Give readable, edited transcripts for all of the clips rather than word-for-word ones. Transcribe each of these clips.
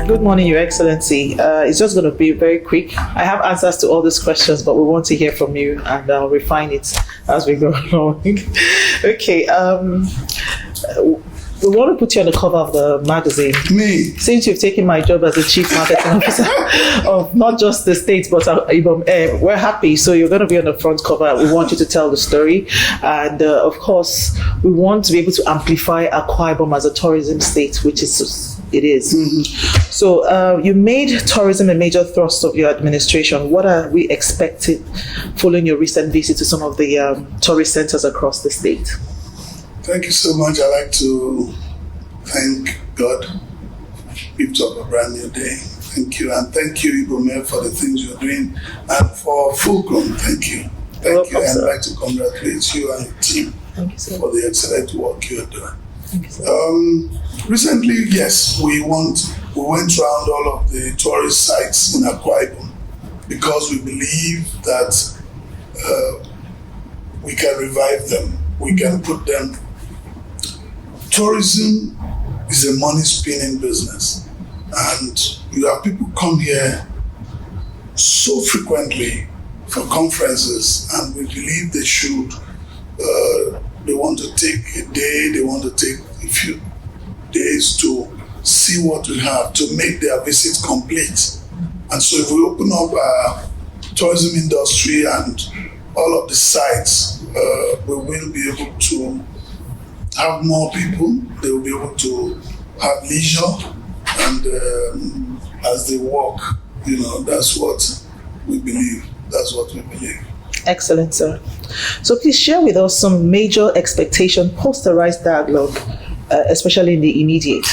Good morning, Your Excellency. It's just going to be very quick. I have answers to all these questions, but we want to hear from you, and I'll refine it as we go along. Okay. We want to put you on the cover of the magazine. Me? Since you've taken my job as the Chief Marketing Officer of not just the States, but Ibom, we're happy. So you're going to be on the front cover. We want you to tell the story. And of course, we want to be able to amplify Akwa Ibom as a tourism state, which it is. Mm-hmm. So you made tourism a major thrust of your administration. What are we expecting following your recent visit to some of the tourist centers across the state? Thank you so much. I'd like to thank God. Gift of a brand new day. Thank you. And thank you, Ibom, for the things you're doing. And for Fulcrum, thank you. Thank you. And I'd like to congratulate you and your team for the excellent work you're doing. Thank you, sir. Recently, yes, we went around all of the tourist sites in Akwa Ibom because we believe that we can revive them. We can put them. Tourism is a money spinning business, and you have people come here so frequently for conferences, and we believe they should. They want to take a day, they want to take a few days to see what we have to make their visit complete. And so if we open up our tourism industry and all of the sites, we will be able to have more people. They will be able to have leisure, and as they walk, that's what we believe. That's what we believe. Excellent, sir. So please share with us some major expectation post the RISE dialogue, especially in the immediate.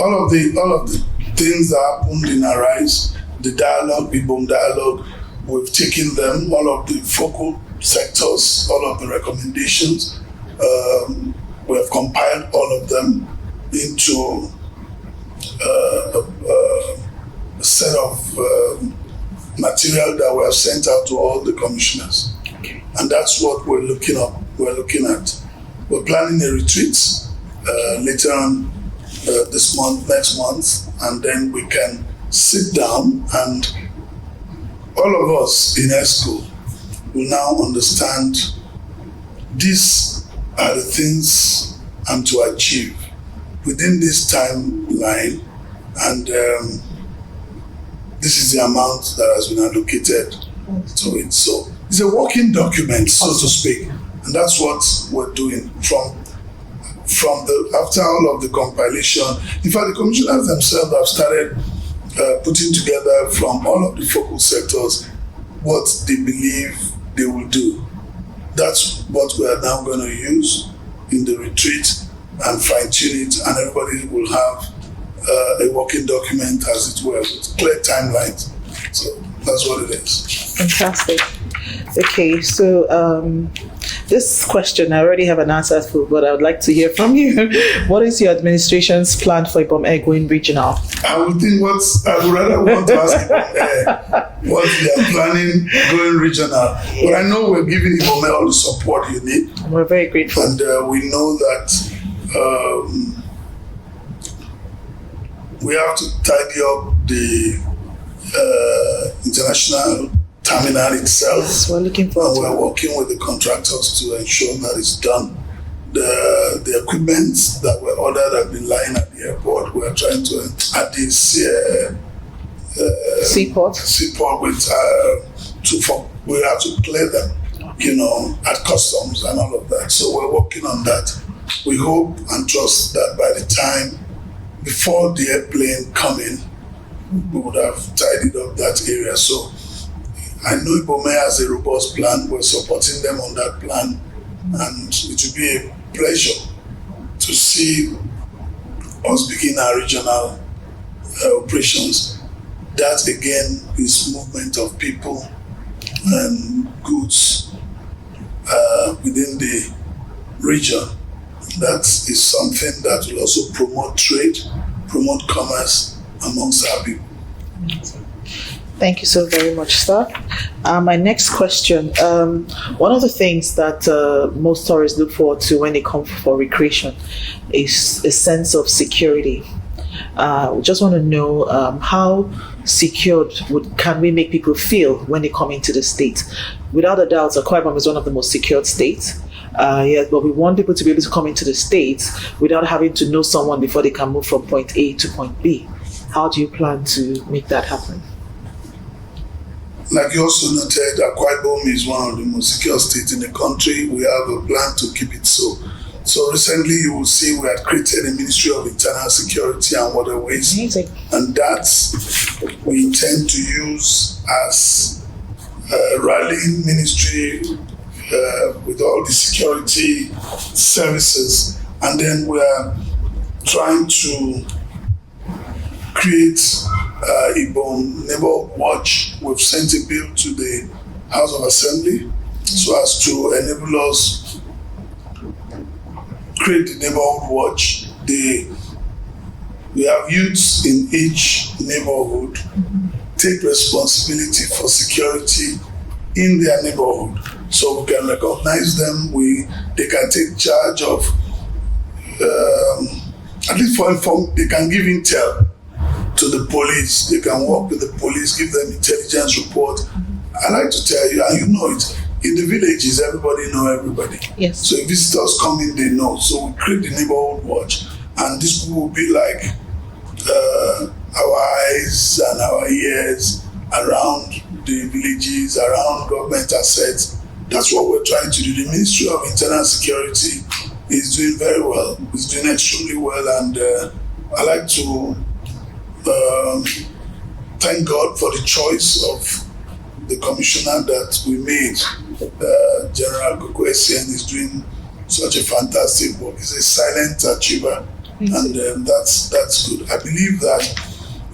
All of the things that happened in our RISE, the dialogue, Ibom dialogue, we've taken them, all of the focal sectors, all of the recommendations. We have compiled all of them into a set of material that we have sent out to all the commissioners. Okay. And that's what we're looking at. We're planning a retreat later on this month, next month, and then we can sit down and all of us in ESCO will now understand these are the things I'm to achieve within this timeline, and this is the amount that has been allocated to it. So it's a working document, so to speak, and that's what we're doing from after all of the compilation. In fact, the commissioners themselves have started putting together from all of the focal sectors what they believe they will do. That's what we are now going to use in the retreat and fine-tune it, and everybody will have a working document, as it were, with clear timelines. So that's what it is. Fantastic. Okay, so this question I already have an answer for, but I would like to hear from you. What is your administration's plan for Ibom going regional? I would rather want to ask what they are planning going regional. Yeah. But I know we're giving Ibom all the support you need. We're very grateful. And we know that we have to tidy up the international terminal itself. Yes, we're looking forward. And we're working with the contractors to ensure that it's done. The equipment that were ordered have been lying at the airport. We're trying to at this seaport with we have to clear them, at customs and all of that. So we're working on that. We hope and trust that by the time before the airplane coming, we would have tidied up that area. So I know Ibom has a robust plan. We're supporting them on that plan, and it will be a pleasure to see us begin our regional operations. That again is movement of people and goods within the region. That is something that will also promote trade, promote commerce amongst our people. Thank you so very much, sir. My next question. One of the things that most tourists look forward to when they come for recreation is a sense of security. We just want to know how secured can we make people feel when they come into the state. Without a doubt, Akwa Ibom is one of the most secured states. Yes, but we want people to be able to come into the state without having to know someone before they can move from point A to point B. How do you plan to make that happen? Like you also noted, Akwa Ibom is one of the most secure states in the country. We have a plan to keep it so. So recently you will see we had created a Ministry of Internal Security and Waterways. Amazing. And that we intend to use as a rallying ministry with all the security services. And then we are trying to create Ibom Neighborhood Watch. We've sent a bill to the House of Assembly so as to enable us create the Neighborhood Watch. We have youths in each neighborhood take responsibility for security in their neighborhood. So we can recognize them. They can take charge of, at least they can give intel to the police. They can work with the police, give them intelligence report. I like to tell you, and you know it, in the villages, everybody know everybody. Yes. So if visitors come in, they know. So we create the Neighborhood Watch, and this will be like our eyes and our ears around the villages, around government assets. That's what we're trying to do. The Ministry of Internal Security is doing very well. It's doing extremely well, and I like to thank God for the choice of the commissioner that we made. General Gokwesian is doing such a fantastic work. He's a silent achiever, and that's good. I believe that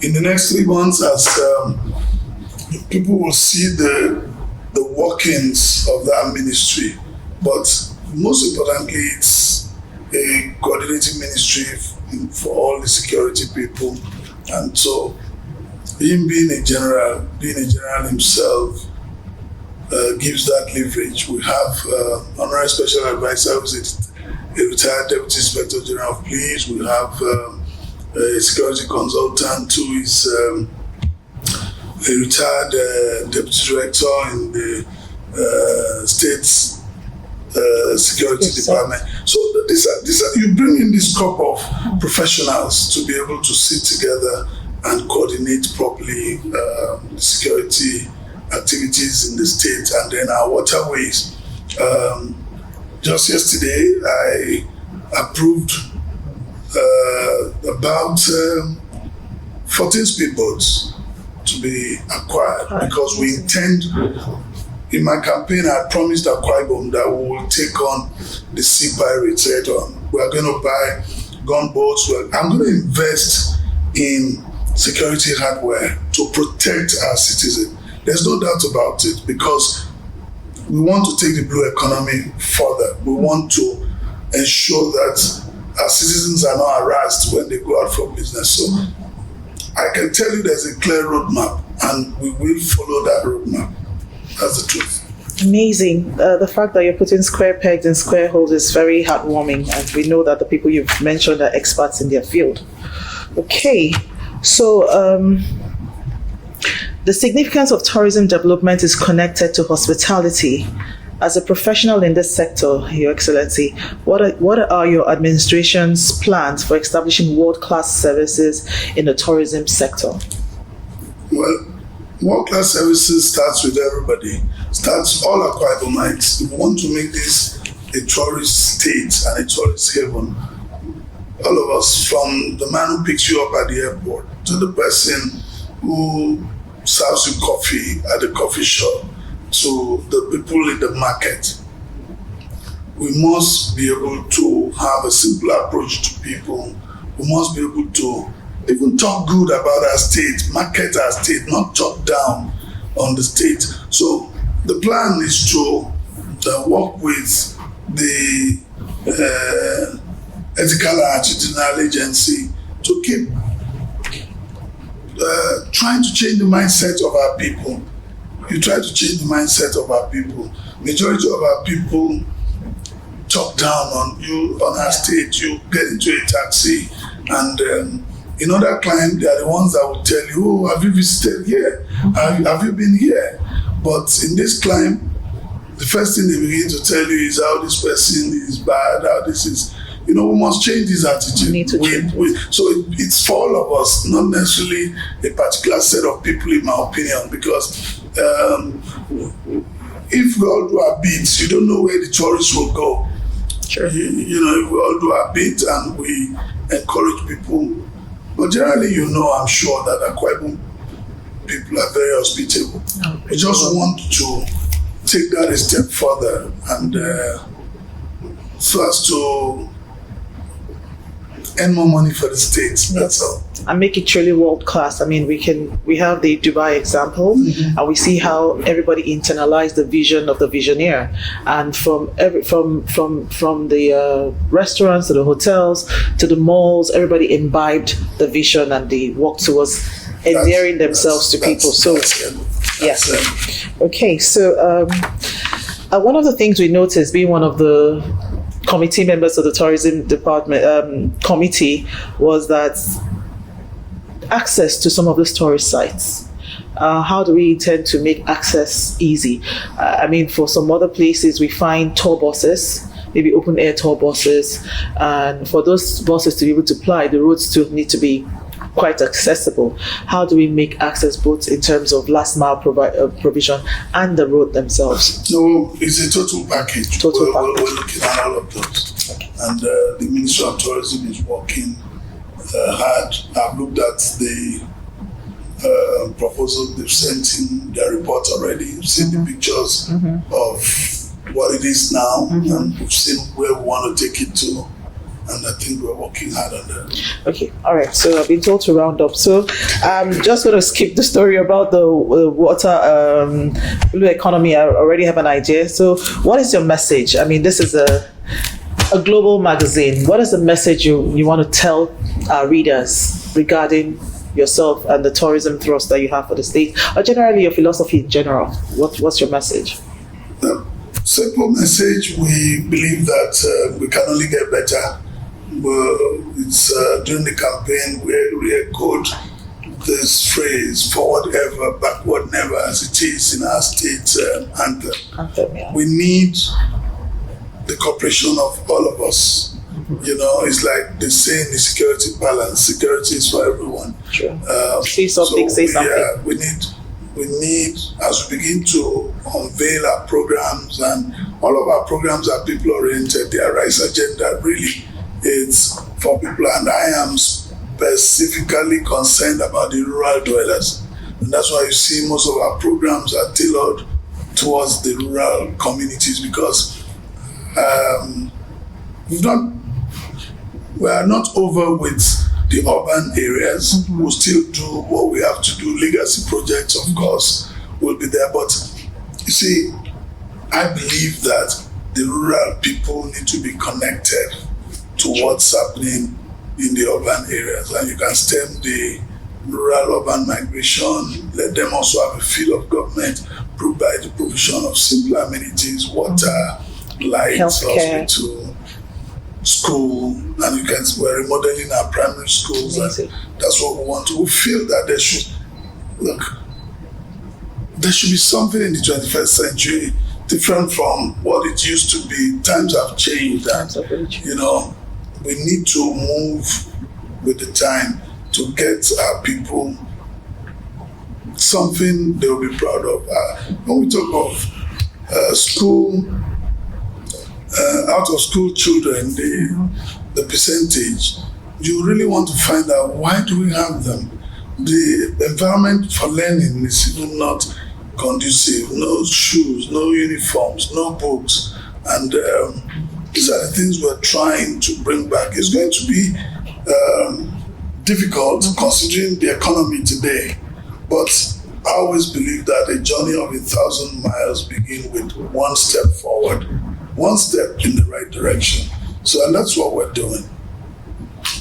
in the next 3 months, as people will see the workings of that ministry, but most importantly, it's a coordinating ministry for all the security people. And so, him being a general himself, gives that leverage. We have Honorary Special Advisor, who's a retired Deputy Inspector General of Police. We have a security consultant who is a retired Deputy Director in the State's Security Department. So these are, you bring in this crop of professionals to be able to sit together and coordinate properly the security activities in the state, and then our waterways. Just yesterday, I approved about 14 speedboats to be acquired because we intend. In my campaign, I promised Akwa Ibom that we will take on the sea pirates head on. We are going to buy gunboats. I'm going to invest in security hardware to protect our citizens. There's no doubt about it, because we want to take the blue economy further. We want to ensure that our citizens are not harassed when they go out for business. So I can tell you there's a clear roadmap, and we will follow that roadmap. That's the truth. Amazing. The fact that you're putting square pegs in square holes is very heartwarming, and we know that the people you've mentioned are experts in their field. Okay, so the significance of tourism development is connected to hospitality. As a professional in this sector, Your Excellency, what are your administration's plans for establishing world-class services in the tourism sector? Well, world-class services starts with everybody. Starts all Akwa Ibomites. If we want to make this a tourist state and a tourist haven, all of us, from the man who picks you up at the airport to the person who serves you coffee at the coffee shop, to the people in the market, we must be able to have a simple approach to people. We must be able to even talk good about our state, market our state, not talk down on the state. So the plan is to work with the Ethical and Attitudinal Agency to keep trying to change the mindset of our people. You try to change the mindset of our people. Majority of our people talk down on you, on our state. You get into a taxi and In other climes, they are the ones that will tell you, oh, have you visited here? Have you been here? But in this climb, the first thing they begin to tell you is how this person is bad, how this is. We must change this attitude. So it's for all of us, not necessarily a particular set of people, in my opinion, because if we all do our bit, you don't know where the tourists will go. Sure. If we all do our bit and we encourage people, but generally, I'm sure that Akwa Ibom people are very hospitable. We just want to take that a step further and so as to earn more money for the state. That's all. And make it truly world class. I mean, we have the Dubai example, and we see how everybody internalized the vision of the visioneer, and from the restaurants to the hotels to the malls, everybody imbibed the vision and they worked towards endearing themselves to people. So, yes. Okay, so one of the things we noticed, being one of the committee members of the tourism department committee, was that access to some of these tourist sites. How do we intend to make access easy? I mean, for some other places, we find tour buses, maybe open air tour buses, and for those buses to be able to ply, the roads still need to be quite accessible. How do we make access both in terms of last mile provision and the road themselves? No, it's a total package. We're looking at all of those. Okay. And the Ministry of Tourism is working hard. I've looked at the proposal they've sent in their report already. You've seen the pictures of what it is now, and we've seen where we want to take it to. And I think we're working hard on that. Okay, all right. So I've been told to round up. So I'm just going to skip the story about the water blue economy. I already have an idea. So what is your message? I mean, this is a global magazine. What is the message you want to tell our readers regarding yourself and the tourism thrust that you have for the state, or generally your philosophy in general? What's your message? Simple message. We believe that we can only get better. It's during the campaign where we echoed this phrase, forward ever, backward never, as it is in our state anthem. Yeah. We need the cooperation of all of us. It's like they say in the security balance, security is for everyone. True. Say something, say something. Yeah, we need, as we begin to unveil our programs, and all of our programs are people oriented. Their rights agenda really is for people, and I am specifically concerned about the rural dwellers, and that's why you see most of our programs are tailored towards the rural communities, because we are not over with the urban areas. We'll still do what we have to do. Legacy projects, of course, will be there, but you see, I believe that the rural people need to be connected to what's happening in the urban areas, and you can stem the rural-urban migration. Let them also have a feel of government, proved by the provision of simple amenities, water, lights, hospital, school, and we're remodeling our primary schools. And that's what we want to. We feel that there should be something in the 21st century different from what it used to be. Times have changed, and we need to move with the time to get our people something they will be proud of. When we talk of school, out of school children, the percentage, you really want to find out, why do we have them? The environment for learning is even not conducive. No shoes, no uniforms, no books, and these are the things we're trying to bring back. It's going to be difficult considering the economy today, but I always believe that a journey of 1,000 miles begins with one step forward, one step in the right direction. So, and that's what we're doing.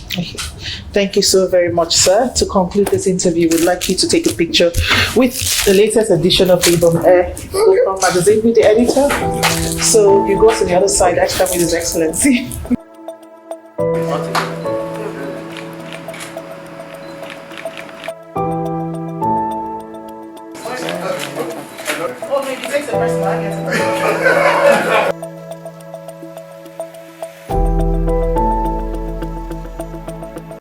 Okay. Thank you so very much, sir. To conclude this interview, we'd like you to take a picture with the latest edition of Ibom magazine with the editor. So you go to the other side, next time with His Excellency. Oh, no, if you take the first one, I get it.